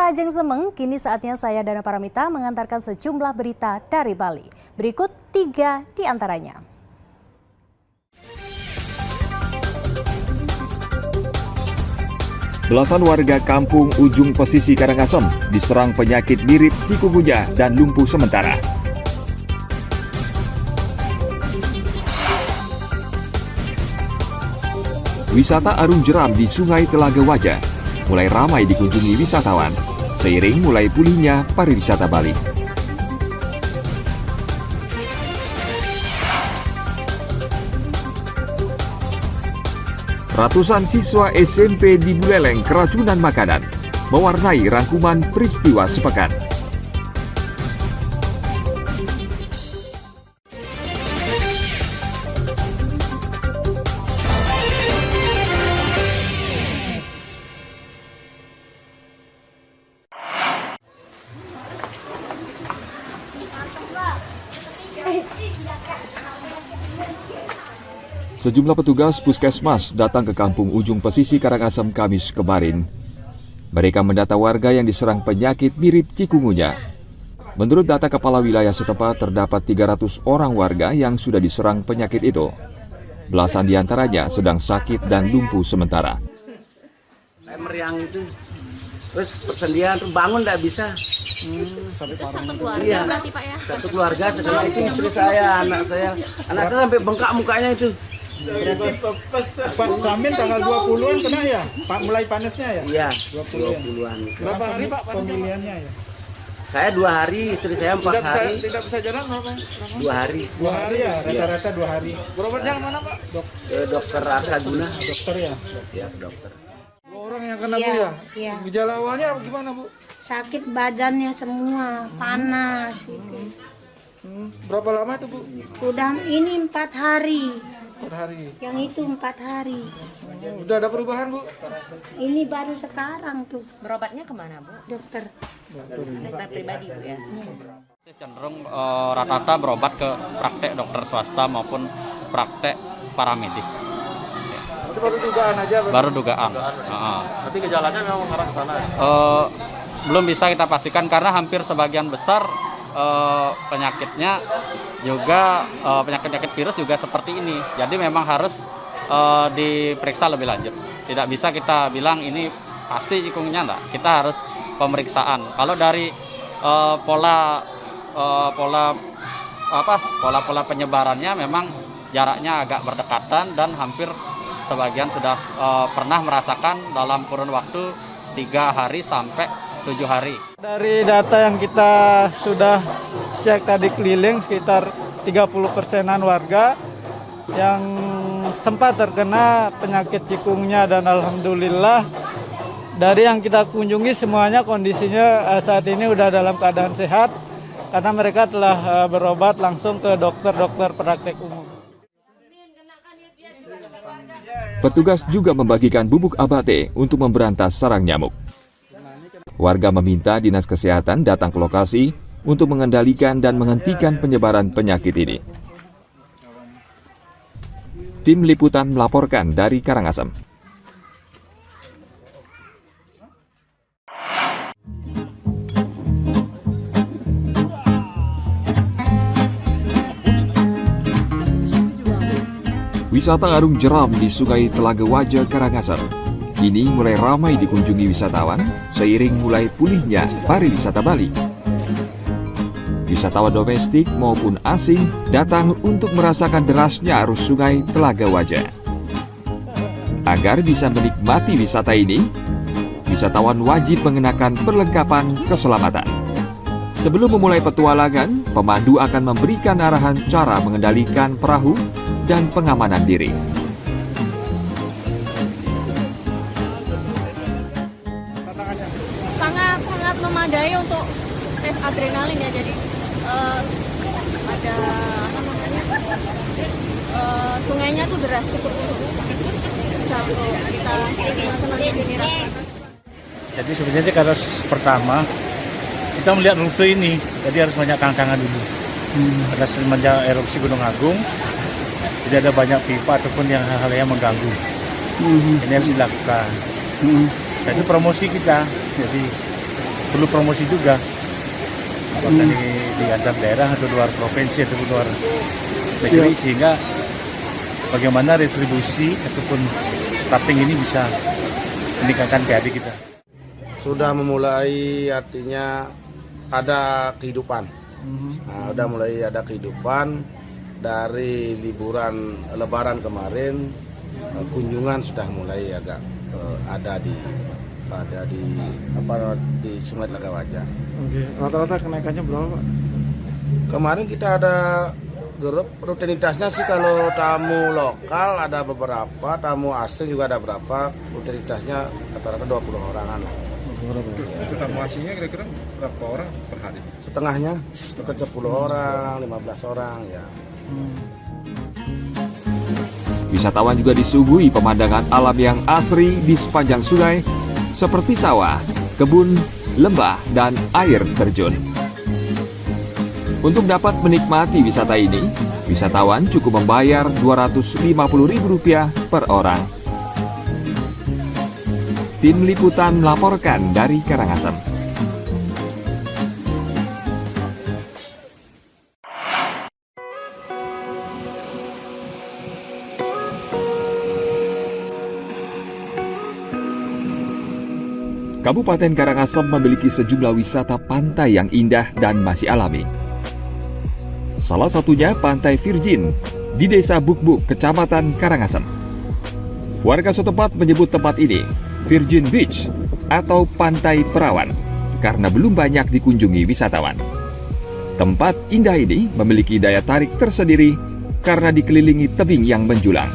Pemirsa Ajeng Semeng, kini saatnya saya Dana Paramita mengantarkan sejumlah berita dari Bali. Berikut 3 di antaranya. Belasan warga kampung Ujung Pesisi Karangasem diserang penyakit mirip chikungunya dan lumpuh sementara. Wisata arung jeram di Sungai Telaga Wajah mulai ramai dikunjungi wisatawan, seiring mulai pulihnya pariwisata Bali. Ratusan siswa SMP di Buleleng keracunan makanan, mewarnai rangkuman peristiwa sepekan. Sejumlah petugas puskesmas datang ke kampung Ujung Pesisi Karangasem Kamis kemarin. Mereka mendata warga yang diserang penyakit mirip chikungunya. Menurut data kepala wilayah setempat, terdapat 300 orang warga yang sudah diserang penyakit itu. Belasan diantaranya sedang sakit dan lumpuh sementara. Saya meriang itu, terus persendian bangun tidak bisa. Sampai satu keluarga iya, berarti Pak ya? Satu keluarga, sekarang itu istri saya, anak saya sampai bengkak mukanya itu. Pak Samin tanggal 20-an kena ya? Pak mulai panasnya ya? Iya, 20-an. Berapa hari Pak pemilihannya ya? Saya 2 hari, istri saya 4 hari. Tidak bisa jalan berapa? 2 hari. 2 hari ya, rata-rata 2 hari. Berobat yang mana Pak? Dokter Arsaguna. Dokter ya? Ya, dokter. 2 orang yang kena Bu ya? Iya. Gejala awalnya gimana Bu? Sakit badannya semua, panas itu. Berapa lama itu Bu? Sudah ini 4 hari. 4 hari. Yang itu 4 hari. Udah ada perubahan Bu? Ini baru sekarang tuh. Berobatnya kemana Bu? Dokter. Dokter pribadi Bu ya? Cenderung rata-rata berobat ke praktek dokter swasta maupun praktek paramedis. Itu baru dugaan aja? Baru dugaan. Tapi gejalanya memang mengarah ke sana? Belum bisa kita pastikan karena hampir sebagian besar penyakitnya juga penyakit virus juga seperti ini. Jadi memang harus diperiksa lebih lanjut. Tidak bisa kita bilang ini pasti chikungunya enggak. Kita harus pemeriksaan. Kalau dari pola penyebarannya memang jaraknya agak berdekatan dan hampir sebagian sudah pernah merasakan dalam kurun waktu 3 hari sampai 7 hari. Dari data yang kita sudah cek tadi keliling, sekitar 30%-an warga yang sempat terkena penyakit chikungunya, dan alhamdulillah dari yang kita kunjungi semuanya kondisinya saat ini udah dalam keadaan sehat karena mereka telah berobat langsung ke dokter praktek umum. Petugas juga membagikan bubuk abate untuk memberantas sarang nyamuk. Warga meminta Dinas Kesehatan datang ke lokasi untuk mengendalikan dan menghentikan penyebaran penyakit ini. Tim Liputan melaporkan dari Karangasem. Wisata arung jeram di Sungai Telaga Wajah Karangasem kini mulai ramai dikunjungi wisatawan seiring mulai pulihnya pariwisata Bali. Wisatawan domestik maupun asing datang untuk merasakan derasnya arus Sungai Telaga Wajah. Agar bisa menikmati wisata ini, wisatawan wajib mengenakan perlengkapan keselamatan. Sebelum memulai petualangan, pemandu akan memberikan arahan cara mengendalikan perahu dan pengamanan diri. Sangat memadai untuk tes adrenalin ya, jadi ada apa namanya sungainya tuh deras, cukup bisa untuk kita senang di sini rasakan. Jadi sebenarnya kalau pertama kita melihat rute ini, jadi harus banyak tantangan dulu. Karena semenjak erupsi Gunung Agung tidak ada banyak pipa ataupun yang hal-hal yang mengganggu. Ini harus dilakukan. Dan itu promosi kita. Jadi perlu promosi juga. Apakah di antar daerah atau luar provinsi atau luar negeri, sehingga bagaimana retribusi ataupun staffing ini bisa meningkatkan PAD kita. Sudah memulai, artinya ada kehidupan. Nah, udah mulai ada kehidupan dari liburan Lebaran kemarin. Kunjungan sudah mulai agak ada di Sungai Telaga Wajah. Oke. Rata-rata kenaikannya berapa, Pak? Kemarin kita ada grup, rutinitasnya sih kalau tamu lokal ada beberapa, tamu asing juga ada berapa, rutinitasnya rata-rata 20 orangan lah. Itu tamu asingnya kira-kira berapa orang per hari? Setengahnya, dekat 10 orang, 15 orang ya. Wisatawan juga disuguhi pemandangan alam yang asri di sepanjang sungai, seperti sawah, kebun, lembah, dan air terjun. Untuk dapat menikmati wisata ini, wisatawan cukup membayar Rp250.000 per orang. Tim Liputan melaporkan dari Karangasem. Kabupaten Karangasem memiliki sejumlah wisata pantai yang indah dan masih alami. Salah satunya Pantai Virgin di Desa Bukbuk, Kecamatan Karangasem. Warga setempat menyebut tempat ini Virgin Beach atau Pantai Perawan karena belum banyak dikunjungi wisatawan. Tempat indah ini memiliki daya tarik tersendiri karena dikelilingi tebing yang menjulang.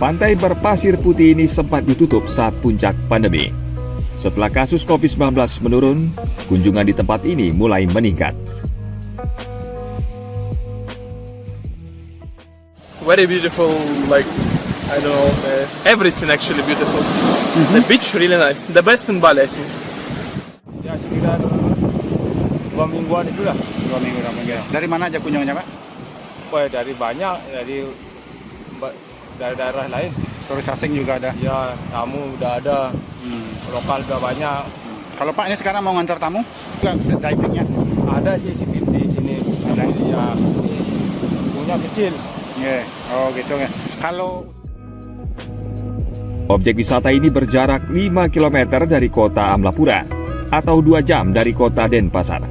Pantai berpasir putih ini sempat ditutup saat puncak pandemi. Setelah kasus COVID-19 menurun, kunjungan di tempat ini mulai meningkat. Very beautiful, like, I don't know, everything actually beautiful. The beach really nice, the best in Bali, I think. Ya sekitar 2 mingguan itu lah. 2 minggu namanya. Dari mana aja kunjungannya, Pak? Wah, dari banyak, dari daerah lain. Turis asing juga ada? Ya, tamu udah ada, lokal udah banyak. Kalau Pak ini sekarang mau ngantar tamu? Enggak, divingnya? Ada sih sedikit di sini. Ada? Ya, punya kecil. Yeah. Oh gitu ya. Kalau objek wisata ini berjarak 5 km dari kota Amlapura atau 2 jam dari kota Denpasar.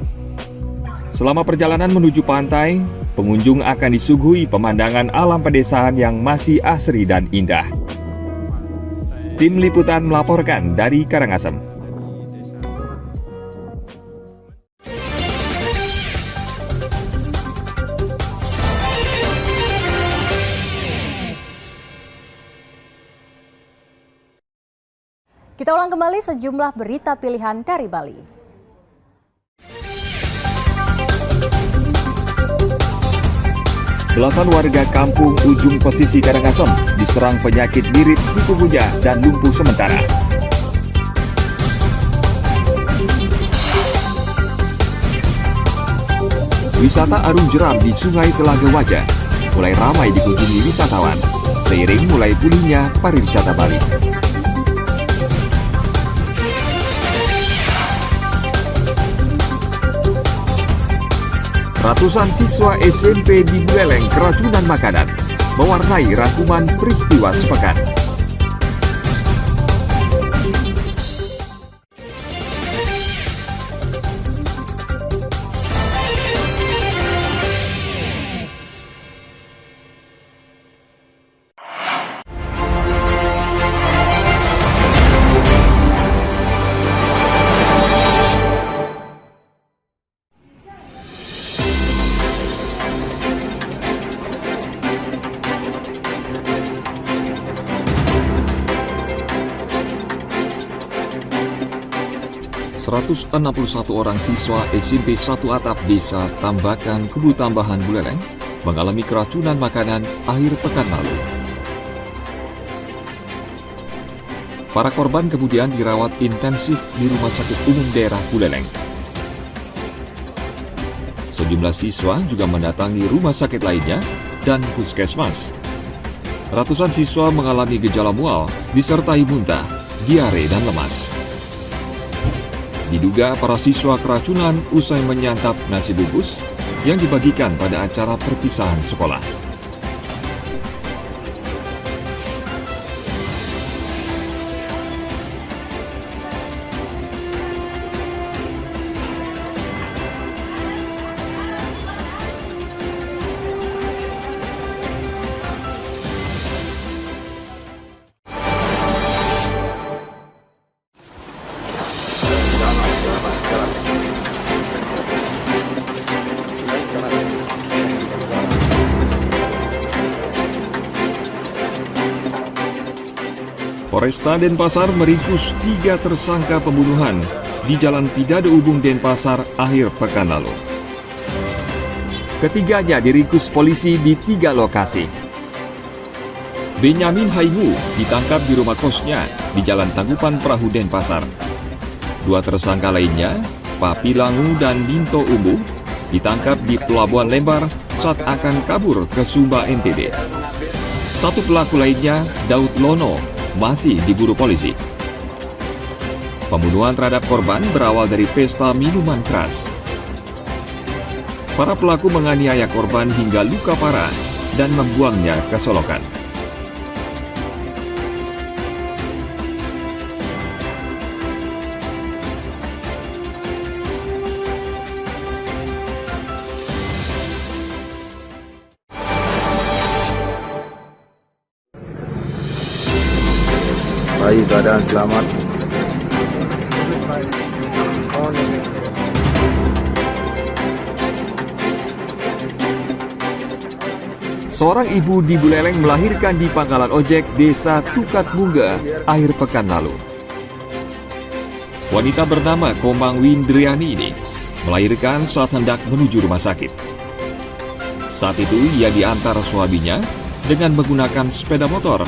Selama perjalanan menuju pantai, pengunjung akan disuguhi pemandangan alam pedesaan yang masih asri dan indah. Tim Liputan melaporkan dari Karangasem. Kita ulang kembali sejumlah berita pilihan dari Bali. Belasan warga kampung Ujung Pesisi Karangasem diserang penyakit mirip chikungunya dan lumpuh sementara. Wisata arung jeram di Sungai Telaga Wajah mulai ramai dikunjungi wisatawan seiring mulai pulihnya pariwisata Bali. Ratusan siswa SMP di Buleleng keracunan makanan mewarnai rangkuman peristiwa sepekan. ...161 orang siswa SMP 1 Atap Desa Tambakan, Kebu Tambahan, Buleleng mengalami keracunan makanan akhir pekan lalu. Para korban kemudian dirawat intensif di Rumah Sakit Umum Daerah Buleleng. Sejumlah siswa juga mendatangi rumah sakit lainnya dan puskesmas. Ratusan siswa mengalami gejala mual disertai muntah, diare, dan lemas. Diduga para siswa keracunan usai menyantap nasi bungkus yang dibagikan pada acara perpisahan sekolah. Polresta Denpasar meringkus 3 tersangka pembunuhan di Jalan Pidade Ubung Denpasar akhir pekan lalu. Ketiganya diringkus polisi di 3 lokasi. Benyamin Haihu ditangkap di rumah kosnya di Jalan Tanggupan Perahu Denpasar. 2 tersangka lainnya, Papi Langu dan Binto Umbu, ditangkap di Pelabuhan Lembar saat akan kabur ke Sumba NTB. 1 pelaku lainnya, Daud Lono, masih diburu polisi. Pembunuhan terhadap korban berawal dari pesta minuman keras. Para pelaku menganiaya korban hingga luka parah dan membuangnya ke solokan. Baik, keadaan selamat. Seorang ibu di Buleleng melahirkan di pangkalan ojek desa Tukat Mungga akhir pekan lalu. Wanita bernama Komang Windriani ini melahirkan saat hendak menuju rumah sakit. Saat itu ia diantar suaminya dengan menggunakan sepeda motor.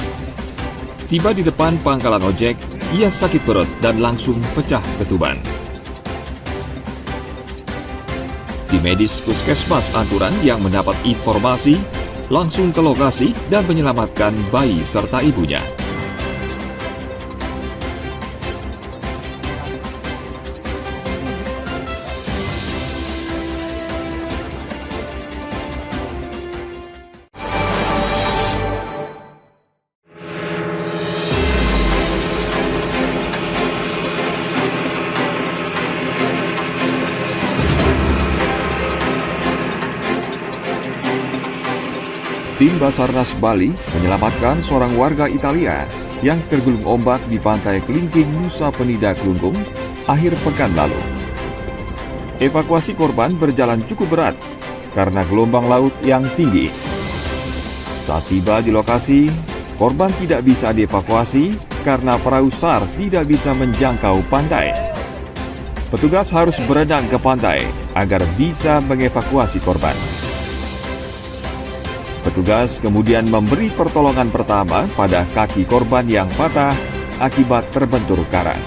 Tiba di depan pangkalan ojek, ia sakit perut dan langsung pecah ketuban. Tim medis Puskesmas Anturan yang mendapat informasi langsung ke lokasi dan menyelamatkan bayi serta ibunya. Tim Basarnas Bali menyelamatkan seorang warga Italia yang tergulung ombak di pantai Kelingking, Nusa Penida, Klungkung, akhir pekan lalu. Evakuasi korban berjalan cukup berat karena gelombang laut yang tinggi. Saat tiba di lokasi, korban tidak bisa dievakuasi karena perahu SAR tidak bisa menjangkau pantai. Petugas harus berenang ke pantai agar bisa mengevakuasi korban. Petugas kemudian memberi pertolongan pertama pada kaki korban yang patah akibat terbentur karang.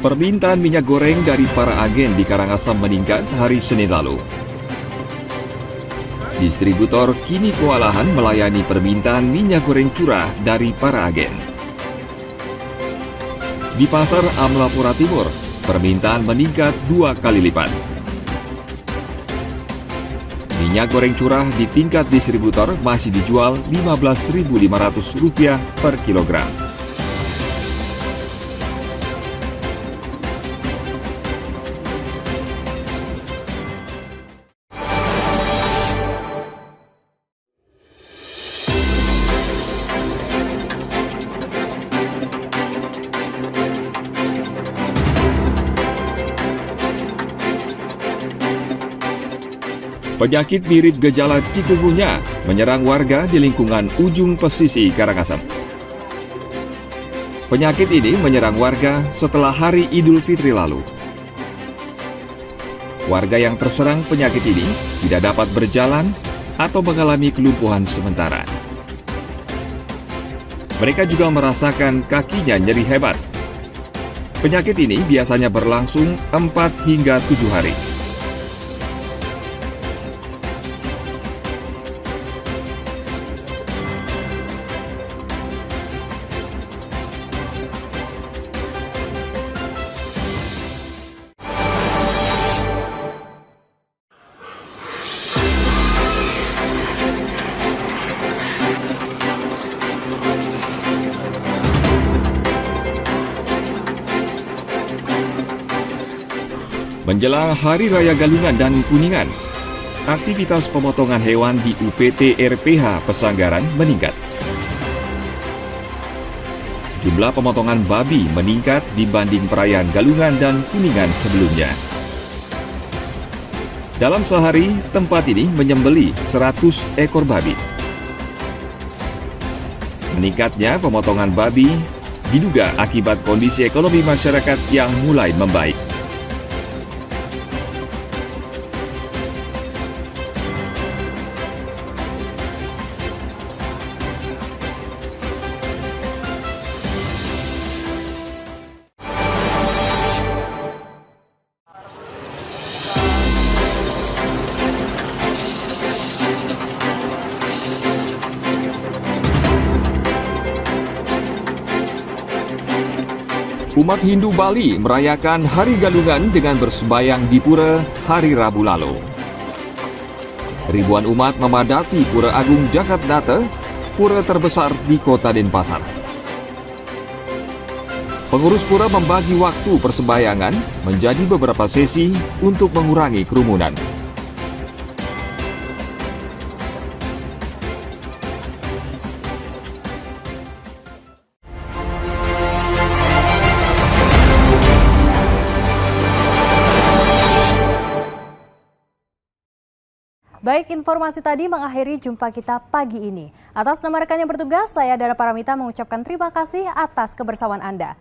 Permintaan minyak goreng dari para agen di Karangasem meningkat hari Senin lalu. Distributor kini kewalahan melayani permintaan minyak goreng curah dari para agen. Di Pasar Amlapura Timur, permintaan meningkat 2 kali lipat. Minyak goreng curah di tingkat distributor masih dijual Rp15.500 per kilogram. Penyakit mirip gejala cikungunya menyerang warga di lingkungan ujung pesisir Karangasem. Penyakit ini menyerang warga setelah Hari Idul Fitri lalu. Warga yang terserang penyakit ini tidak dapat berjalan atau mengalami kelumpuhan sementara. Mereka juga merasakan kakinya nyeri hebat. Penyakit ini biasanya berlangsung 4 hingga 7 hari. Menjelang Hari Raya Galungan dan Kuningan, aktivitas pemotongan hewan di UPT RPH Pesanggaran meningkat. Jumlah pemotongan babi meningkat dibanding perayaan Galungan dan Kuningan sebelumnya. Dalam sehari, tempat ini menyembelih 100 ekor babi. Meningkatnya pemotongan babi diduga akibat kondisi ekonomi masyarakat yang mulai membaik. Umat Hindu Bali merayakan Hari Galungan dengan bersembahyang di pura hari Rabu lalu. Ribuan umat memadati Pura Agung Jakarta, pura terbesar di kota Denpasar. Pengurus pura membagi waktu persembahyangan menjadi beberapa sesi untuk mengurangi kerumunan. Baik, informasi tadi mengakhiri jumpa kita pagi ini. Atas nama rekan yang bertugas, saya Dana Paramita mengucapkan terima kasih atas kebersamaan Anda.